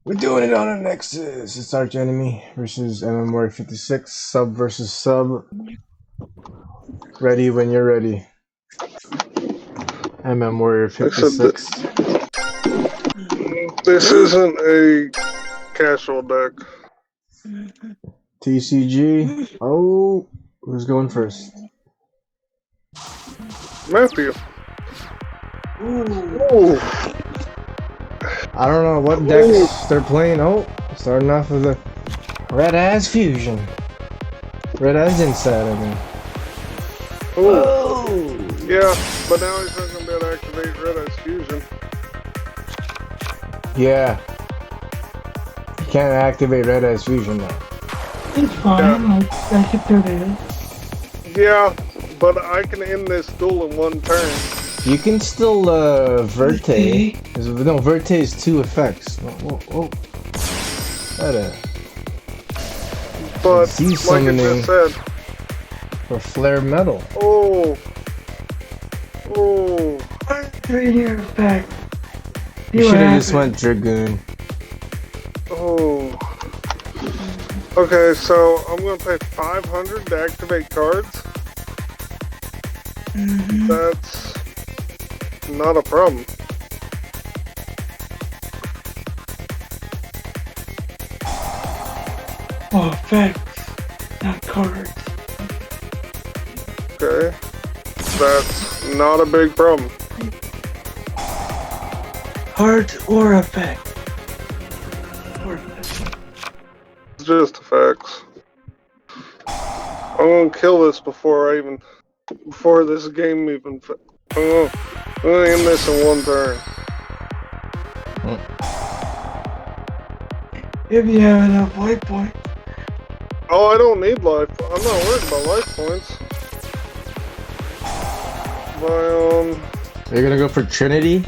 We're doing it on a Nexus. It's ArchEnemy versus Mmawarrrior56. Sub versus sub. Ready when you're ready. Except that Mmawarrrior56. this isn't a casual deck. TCG. Oh, who's going first? Matthew. Ooh. I don't know what decks they're playing. Oh, starting off with a Red Eyes Fusion. Red Eyes Inside, I mean. Oh. Yeah, but now he's not going to be able to activate Red Eyes Fusion. Yeah. You can't activate Red Eyes Fusion now. It's fine, I can do it. Yeah, but I can end this duel in one turn. You can still Verte. No, Verte is 2 effects. Whoa. But Z like I just said, for Flare Metal. oh, Training effect. You should have just went Dragoon. oh. Okay, so I'm gonna pay 500 to activate cards. That's not a problem. Oh, effects, not cards. Okay, that's not a big problem. Cards or effects. It's just effects. I'm gonna kill this before this game even. I'm gonna end this in one turn. If you have enough life points. Oh, I don't need life. I'm not worried about life points. You're gonna go for Trinity?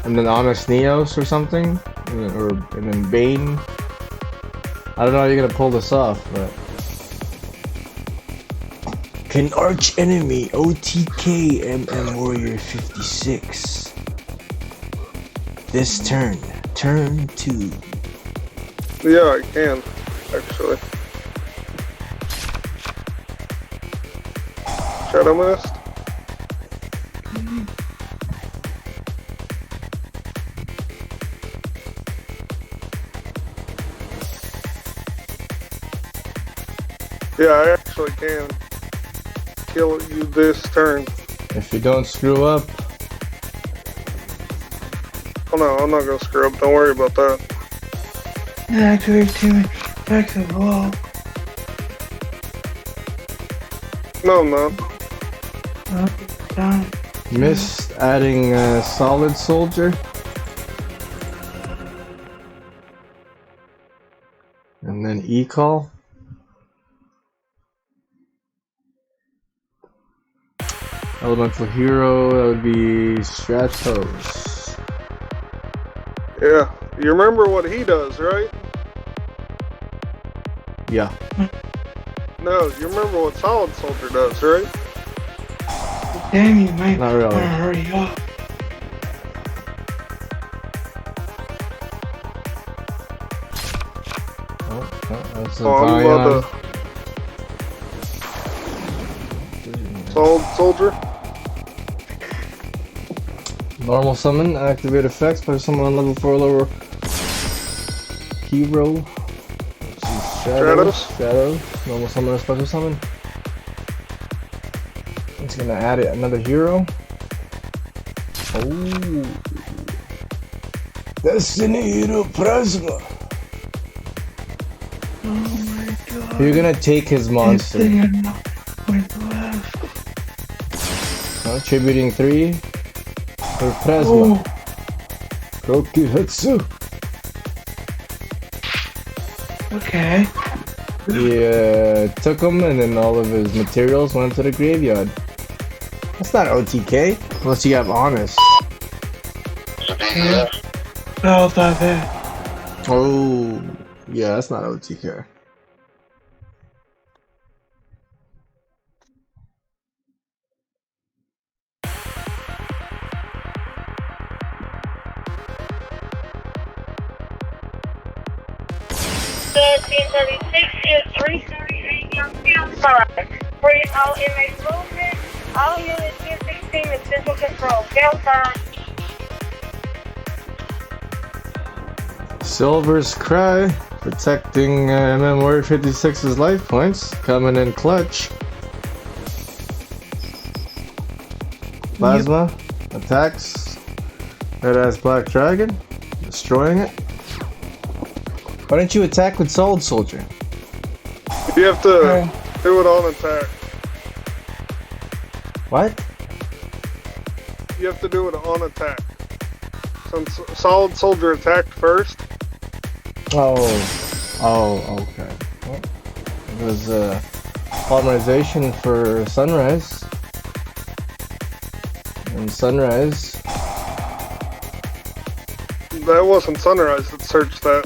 And then Honest Neos or something? And then Bane? I don't know how you're gonna pull this off, but... Can ArchEnemy OTK Mmawarrrior56 this turn? Turn 2. Yeah, I can, actually. Shadow Mist? Yeah, I actually can kill you this turn. If you don't screw up... Oh no, I'm not gonna screw up, don't worry about that. And activate 2 effects as well. No, I'm not. Oh, done. Missed adding Solid Soldier. And then E-Call. Elemental Hero, that would be Stratos. Yeah, you remember what he does, right? Yeah. No, you remember what Solid Soldier does, right? Damn, you might Not really. want to hurry up. That's a I'm about to... Solid Soldier? Normal summon, activate effects by someone on level 4 lower hero. Shadows. Normal summon, a special summon. It's gonna add another hero. Oh, Destiny Hero Plasma. Oh my god. You're gonna take his monster. Attributing 3 for Plasma. Rokuhetsu. Okay. He took him and then all of his materials went to the graveyard. That's not OTK, unless you have Honest. Yeah. Oh, that there. Oh, yeah, that's not OTK. 1036 is 338 Sunrise. Free all inmates movement. All units 1016 is central control. Outside. Silver's Cry, protecting Mmawarrrior56's life points, coming in clutch. Plasma attacks Red-Ass Black Dragon, destroying it. Why don't you attack with Solid Soldier? You have to do it on attack. What? You have to do it on attack. Since Solid Soldier attacked first. Oh, okay. Well, it was polymerization for Sunrise. And Sunrise. That wasn't Sunrise that searched that.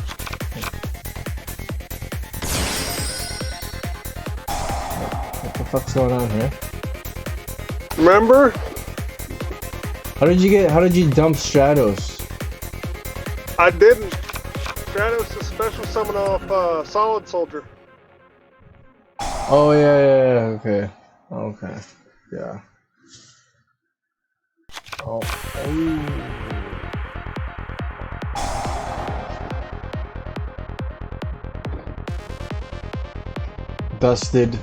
What the fuck's going on here? Remember? How did you dump Stratos? I didn't. Stratos is special summon off Solid Soldier. Oh yeah, okay, yeah. Oh. Dusted,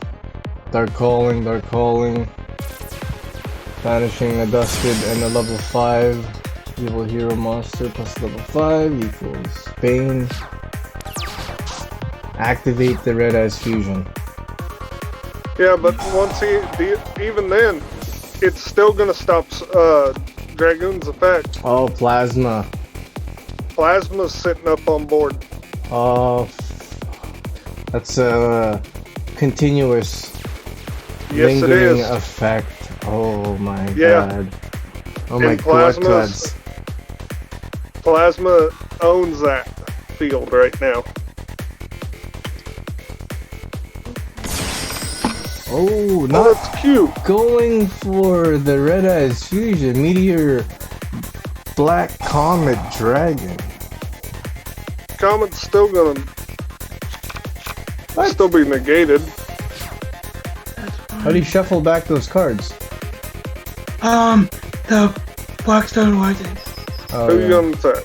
Dark Calling, banishing a Dusted and a level 5 evil hero monster plus level 5 equals Bane. Activate the Red Eyes Fusion. Yeah, but once even then, it's still gonna stop Dragoon's effect. Oh, Plasma. Plasma's sitting up on board. Oh, that's a continuous Yes, it lingering is. effect. Oh my Yeah. god. Oh my And god. Plasma owns that field right now. Oh, Oh, not that's cute. going for the Red Eyes Fusion. Meteor Black Comet Dragon. Comet's still gonna What? still be negated. How do you shuffle back those cards? The Blackstone Legends. Oh, Who you yeah. gonna attack?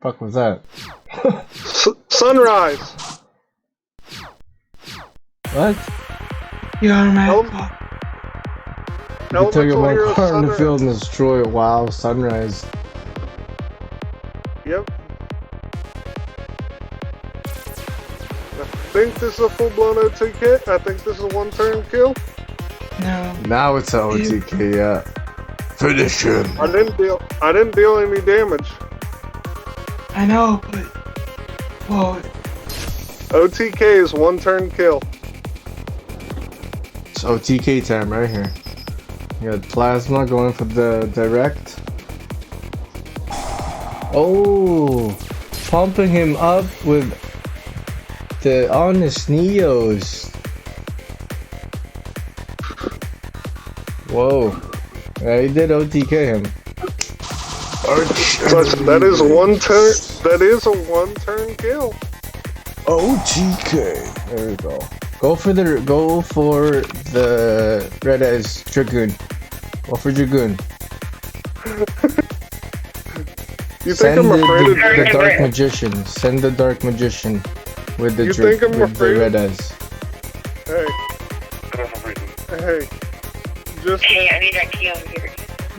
Fuck was that? Sunrise. What? You automatic. You took Elemental my Hero card in the Sunrise. field and destroy it. Wow, Sunrise. Yep. I think this is a full-blown OTK. I think this is a one-turn kill. No. Now it's a OTK, yeah. Finish him. I didn't deal any damage. I know, but well, OTK is one-turn kill. It's OTK time right here. You got Plasma going for the direct. Oh, pumping him up with the Honest Neos. Whoa. Yeah, he did OTK him. But that is one turn. That is a one-turn kill. OTK. There we go. Go for the Red Eyes Dragoon. Go for Dragoon. You think Send I'm afraid of the Dark Magician. Send the Dark Magician with the You think I'm with the afraid? Red Eyes. Hey. Hey. Hey, I need that key over here.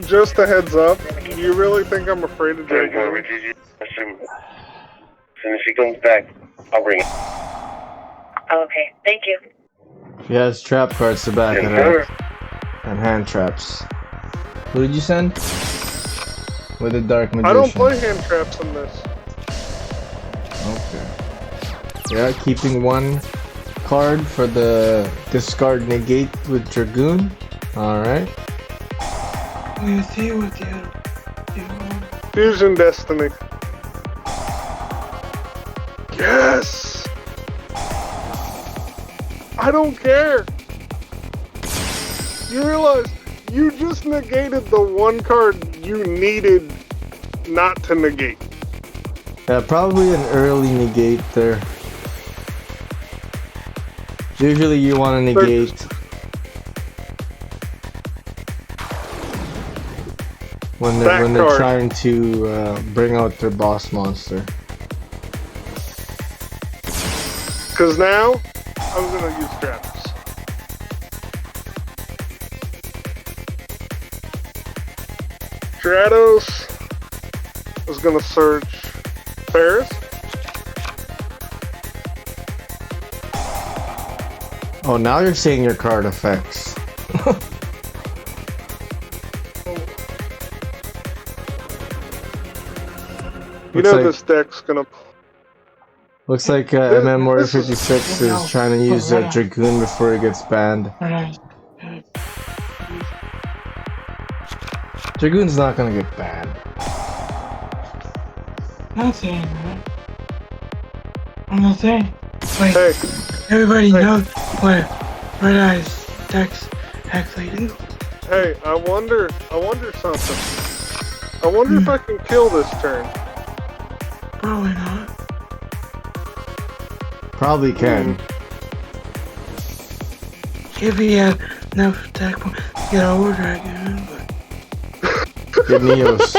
Just a heads up. You really think I'm afraid of Dragoon? As soon as she comes back, I'll bring it. Okay, thank you. He has trap cards to back it up. And hand traps. Who did you send? With the Dark Magician. I don't play hand traps in this. Okay. Yeah, keeping one card for the discard negate with Dragoon. Alright. we'll see what you do. Fusion Destiny. Yes! I don't care! You realize You just negated the one card you needed not to negate. Yeah, probably an early negate there. Usually you want to negate when they're trying to bring out their boss monster. Because now, I'm going to use Stratus. Stratos is going to search Ferris. Oh, now you're saying your card effects. You know this deck's going to... Looks like Mmawarrrior56 is trying to use that Dragoon before it gets banned. Dragoon's not gonna get banned. Not saying that. I'm not saying. Wait, Hey. everybody knows what Red Eyes decks actually do. Hey, I wonder something. I wonder if I can kill this turn. Probably not. Probably can. If he had enough attack points to get over Dragoon, but... Get Neos.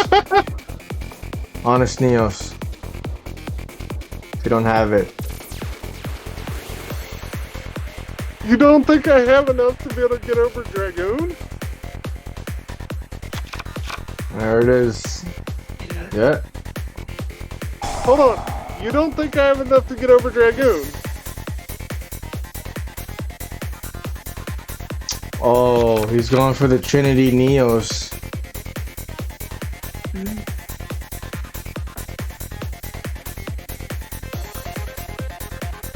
Honest Neos. If you don't have it. You don't think I have enough to be able to get over Dragoon? There it is. Yeah. Hold on. You don't think I have enough to get over Dragoon? Oh, he's going for the Trinity Neos.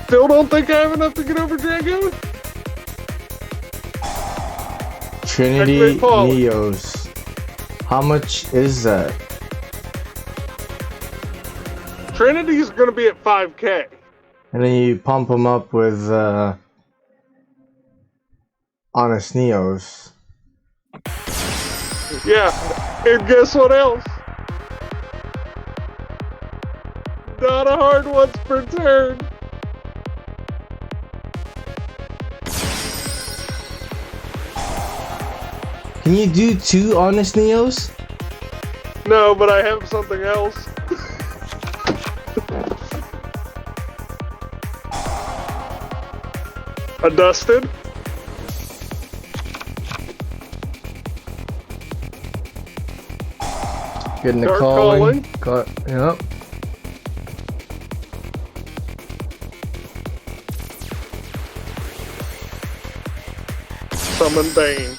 Still don't think I have enough to get over Dragoon? Trinity Neos. How much is that? Trinity's gonna be at 5K. And then you pump them up with Honest Neos. Yeah, and guess what else? Not a hard once per turn. Can you do 2 Honest Neos? No, but I have something else. A dusted. Getting the Dark calling. calling. Yep. Summon Bane.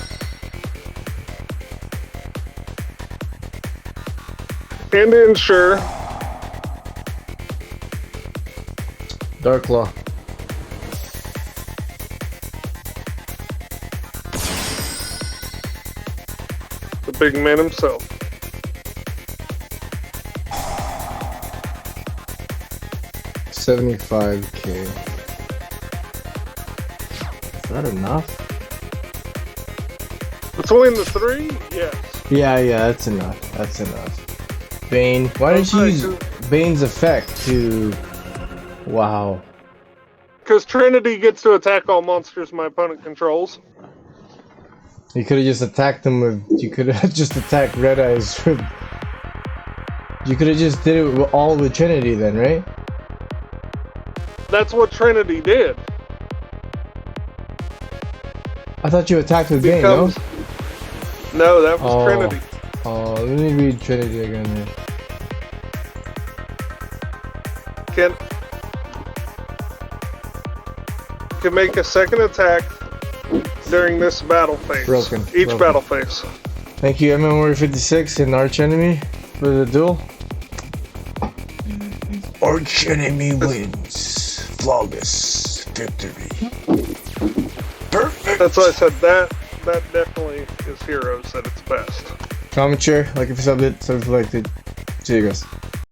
And ensure. Dark Law. The big man himself. $75K. Is that enough? Between the 3, yes. Yeah, that's enough. That's enough. Bane. Why didn't you use Bane's effect to... Wow. Because Trinity gets to attack all monsters my opponent controls. You could have just attacked them with... You could have just attacked Red Eyes with... You could have just did it all with Trinity then, right? That's what Trinity did. I thought you attacked with Bane, no? No, that was Trinity. Oh, let me read Trinity again here. Can make a second attack during this battle phase. Each battle phase. Thank you, Mmawarrrior56 and ArchEnemy for the duel. ArchEnemy wins. Flawless victory. Perfect. That's why I said that definitely is Heroes at its best. Comment, share, like if you subbed it, subscribe, see you guys.